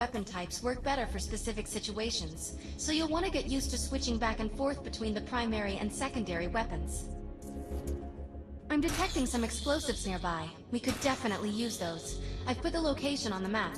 weapon types work better for specific situations, so you'll want to get used to switching back and forth between the primary and secondary weapons. I'm detecting some explosives nearby. We could definitely use those. I've put the location on the map.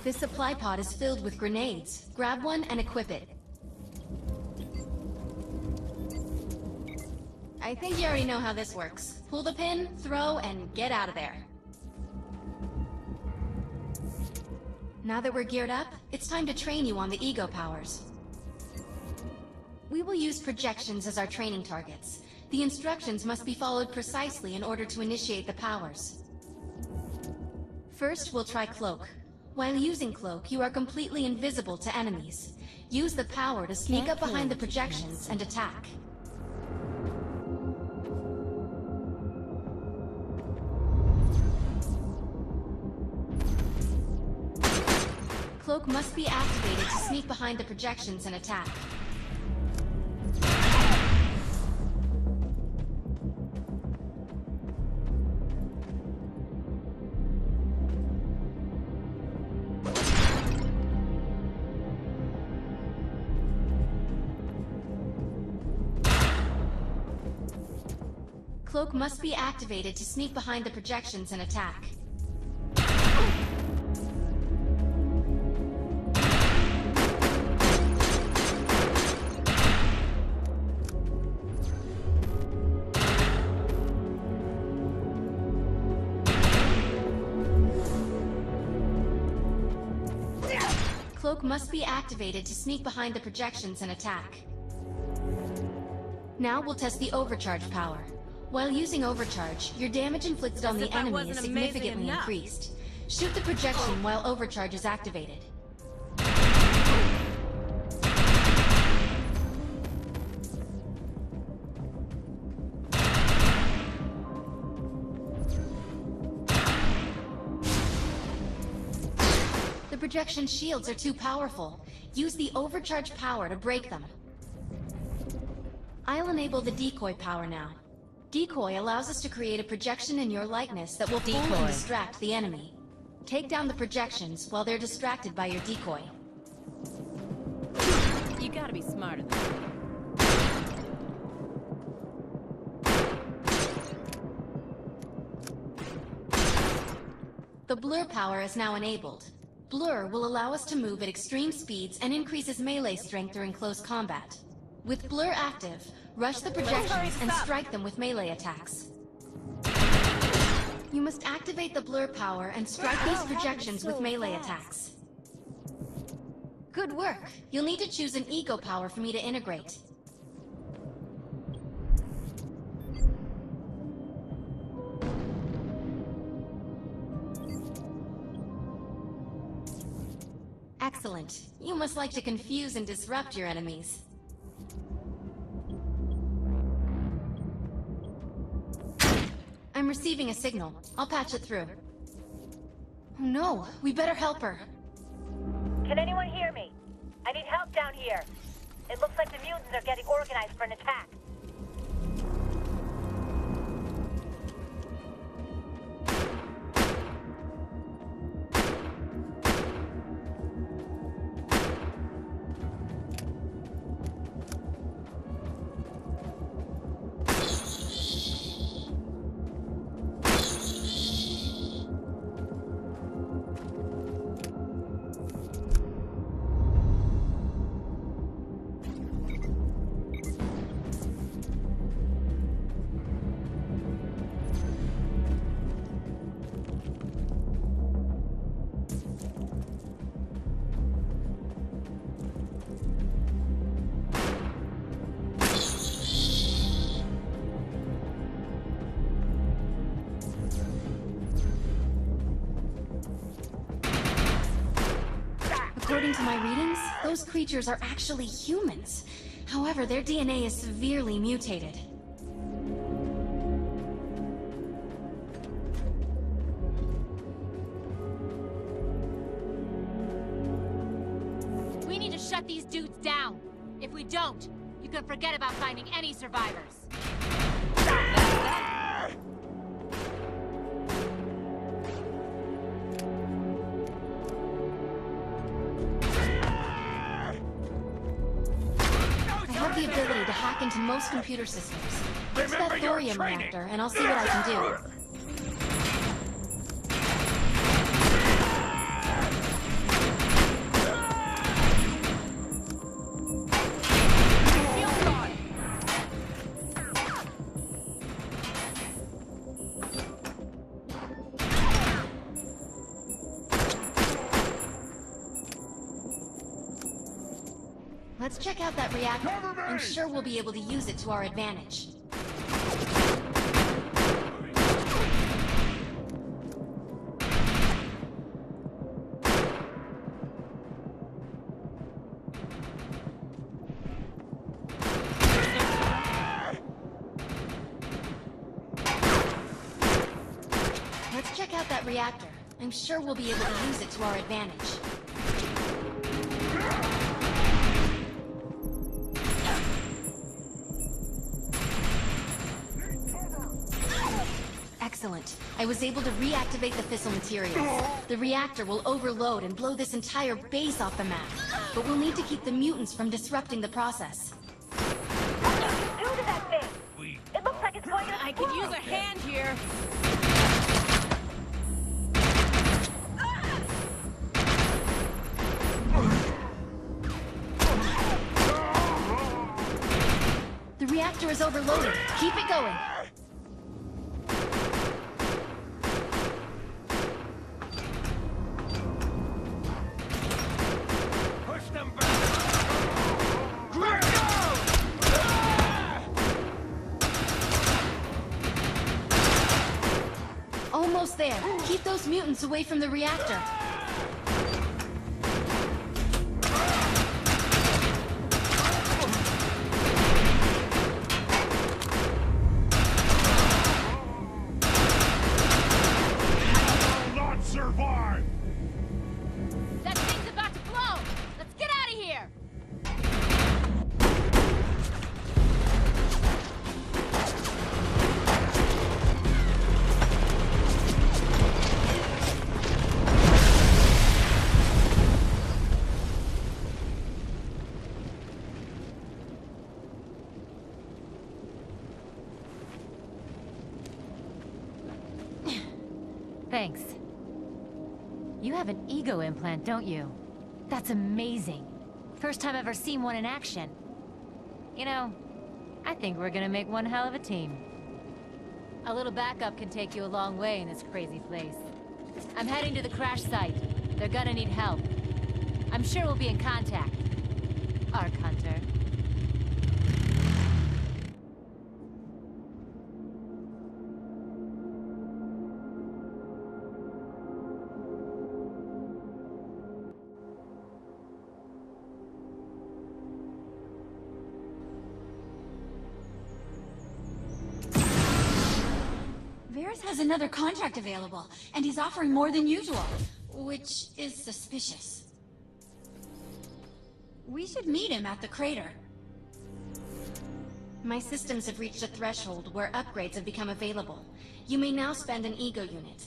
This supply pod is filled with grenades. Grab one and equip it. I think you already know how this works. Pull the pin, throw, and get out of there. Now that we're geared up, it's time to train you on the ego powers. We will use projections as our training targets. The instructions must be followed precisely in order to initiate the powers. First, we'll try Cloak. While using Cloak, you are completely invisible to enemies. Use the power to sneak up behind the projections and attack. Cloak must be activated to sneak behind the projections and attack. Cloak must be activated to sneak behind the projections and attack. Cloak must be activated to sneak behind the projections and attack. Now we'll test the overcharge power. While using overcharge, your damage inflicted on the enemy is significantly increased. Shoot the projection while overcharge is activated. The projection shields are too powerful. Use the overcharge power to break them. I'll enable the decoy power now. Decoy allows us to create a projection in your likeness that will fool and distract the enemy. Take down the projections while they're distracted by your decoy. You gotta be smarter than that. The blur power is now enabled. Blur will allow us to move at extreme speeds and increases melee strength during close combat. With blur active, rush the projections and strike them with melee attacks. You must activate the blur power and strike these projections with melee attacks. Good work! You'll need to choose an ego power for me to integrate. Excellent. You must like to confuse and disrupt your enemies. I'm receiving a signal. I'll patch it through. Oh no, we better help her. Can anyone hear me? I need help down here. It looks like the mutants are getting organized for an attack. According to my readings, those creatures are actually humans. However, their DNA is severely mutated. We need to shut these dudes down. If we don't, you can forget about finding any survivors. I have the ability to hack into most computer systems. It's that thorium reactor, and I'll see what I can do. Let's check out that reactor. I'm sure we'll be able to use it to our advantage. Let's check out that reactor. I'm sure we'll be able to use it to our advantage. Excellent. I was able to reactivate the fissile materials. The reactor will overload and blow this entire base off the map. But we'll need to keep the mutants from disrupting the process. What did you do to that thing? It looks like it's going to I could use a hand here. The reactor is overloaded. Keep it going. Almost there. Keep those mutants away from the reactor. Not survive! That thing's about to blow! Let's get out of here! Thanks. You have an ego implant, don't you? That's amazing. First time I've ever seen one in action. You know, I think we're gonna make one hell of a team. A little backup can take you a long way in this crazy place. I'm heading to the crash site. They're gonna need help. I'm sure we'll be in contact. Arc Hunter. Mars has another contract available, and he's offering more than usual, which is suspicious. We should meet him at the crater. My systems have reached a threshold where upgrades have become available. You may now spend an ego unit.